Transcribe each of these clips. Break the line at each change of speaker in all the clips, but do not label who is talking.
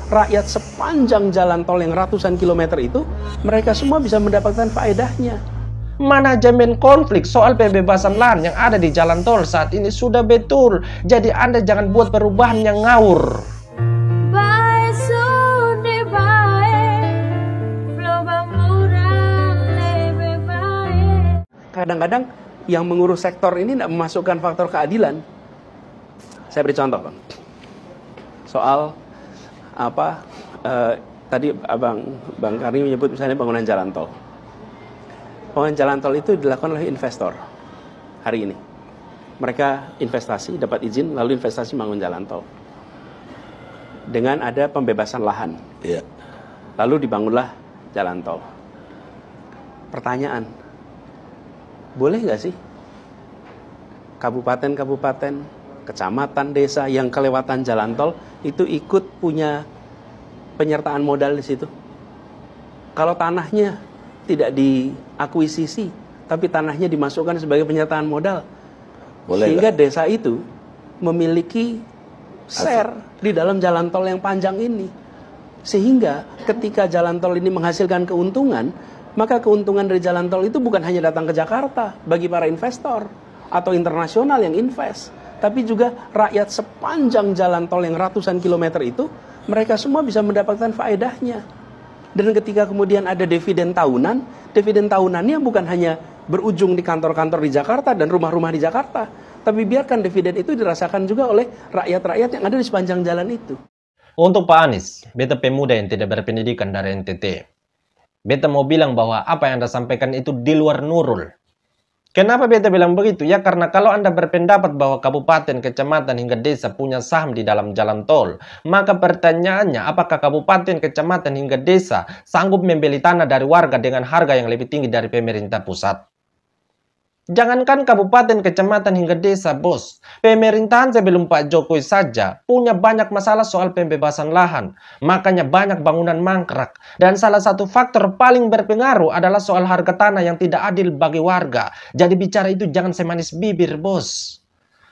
rakyat sepanjang jalan tol yang ratusan kilometer itu, mereka semua bisa mendapatkan faedahnya.
Manajemen konflik soal pembebasan lahan yang ada di jalan tol saat ini sudah betul. Jadi Anda jangan buat perubahan yang ngawur.
Kadang-kadang yang mengurus sektor ini tidak memasukkan faktor keadilan. Saya beri contoh, Bang. Soal tadi Bang Karim menyebut misalnya bangunan jalan tol. Bangunan jalan tol itu dilakukan oleh investor hari ini. Mereka investasi, dapat izin, lalu investasi bangun jalan tol. Dengan ada pembebasan lahan.
Iya.
Lalu dibangunlah jalan tol. Pertanyaan, boleh nggak sih kabupaten-kabupaten, kecamatan, desa yang kelewatan jalan tol itu ikut punya penyertaan modal di situ? Kalau tanahnya tidak diakuisisi, tapi tanahnya dimasukkan sebagai penyertaan modal, boleh sehingga gak? Desa itu memiliki share di dalam jalan tol yang panjang ini. Sehingga ketika jalan tol ini menghasilkan keuntungan, maka keuntungan dari jalan tol itu bukan hanya datang ke Jakarta bagi para investor atau internasional yang invest, tapi juga rakyat sepanjang jalan tol yang ratusan kilometer itu, mereka semua bisa mendapatkan faedahnya. Dan ketika kemudian ada dividen tahunannya bukan hanya berujung di kantor-kantor di Jakarta dan rumah-rumah di Jakarta, tapi biarkan dividen itu dirasakan juga oleh rakyat-rakyat yang ada di sepanjang jalan itu.
Untuk Pak Anies, beta pemuda yang tidak berpendidikan dari NTT, beta mau bilang bahwa apa yang Anda sampaikan itu di luar nurul. Kenapa beta bilang begitu? Ya karena kalau Anda berpendapat bahwa kabupaten, kecamatan, hingga desa punya saham di dalam jalan tol, maka pertanyaannya apakah kabupaten, kecamatan, hingga desa sanggup membeli tanah dari warga dengan harga yang lebih tinggi dari pemerintah pusat? Jangankan kabupaten, kecamatan, hingga desa, bos. Pemerintahan sebelum Pak Jokowi saja punya banyak masalah soal pembebasan lahan. Makanya banyak bangunan mangkrak. Dan salah satu faktor paling berpengaruh adalah soal harga tanah yang tidak adil bagi warga. Jadi bicara itu jangan semanis bibir, bos.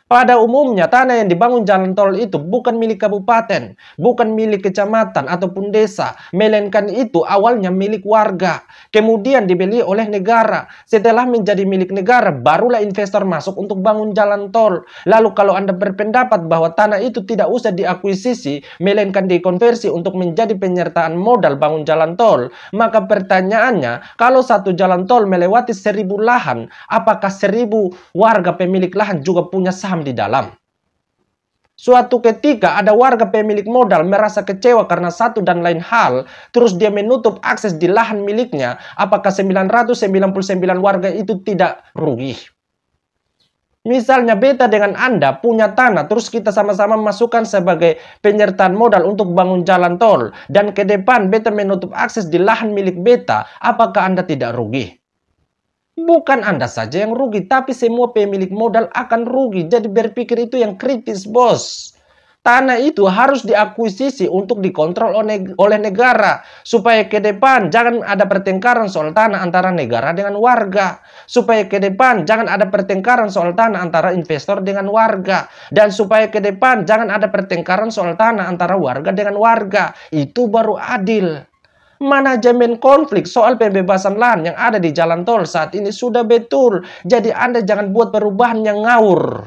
Pada umumnya, tanah yang dibangun jalan tol itu bukan milik kabupaten, bukan milik kecamatan ataupun desa, melainkan itu awalnya milik warga. Kemudian dibeli oleh negara. Setelah menjadi milik negara, barulah investor masuk untuk bangun jalan tol. Lalu kalau Anda berpendapat bahwa tanah itu tidak usah diakuisisi, melainkan dikonversi untuk menjadi penyertaan modal bangun jalan tol, maka pertanyaannya, kalau satu jalan tol melewati 1000 lahan, apakah 1000 warga pemilik lahan juga punya saham di dalam? Suatu ketika ada warga pemilik modal merasa kecewa karena satu dan lain hal, terus dia menutup akses di lahan miliknya, apakah 999 warga itu tidak rugi? Misalnya beta dengan Anda punya tanah, terus kita sama-sama masukkan sebagai penyertaan modal untuk bangun jalan tol, dan ke depan beta menutup akses di lahan milik beta, apakah Anda tidak rugi? Bukan Anda saja yang rugi, tapi semua pemilik modal akan rugi. Jadi berpikir itu yang kritis, bos. Tanah itu harus diakuisisi untuk dikontrol oleh negara. Supaya ke depan jangan ada pertengkaran soal tanah antara negara dengan warga. Supaya ke depan jangan ada pertengkaran soal tanah antara investor dengan warga. Dan supaya ke depan jangan ada pertengkaran soal tanah antara warga dengan warga. Itu baru adil. Manajemen konflik soal pembebasan lahan yang ada di jalan tol saat ini sudah betul. Jadi Anda jangan buat perubahan yang ngawur.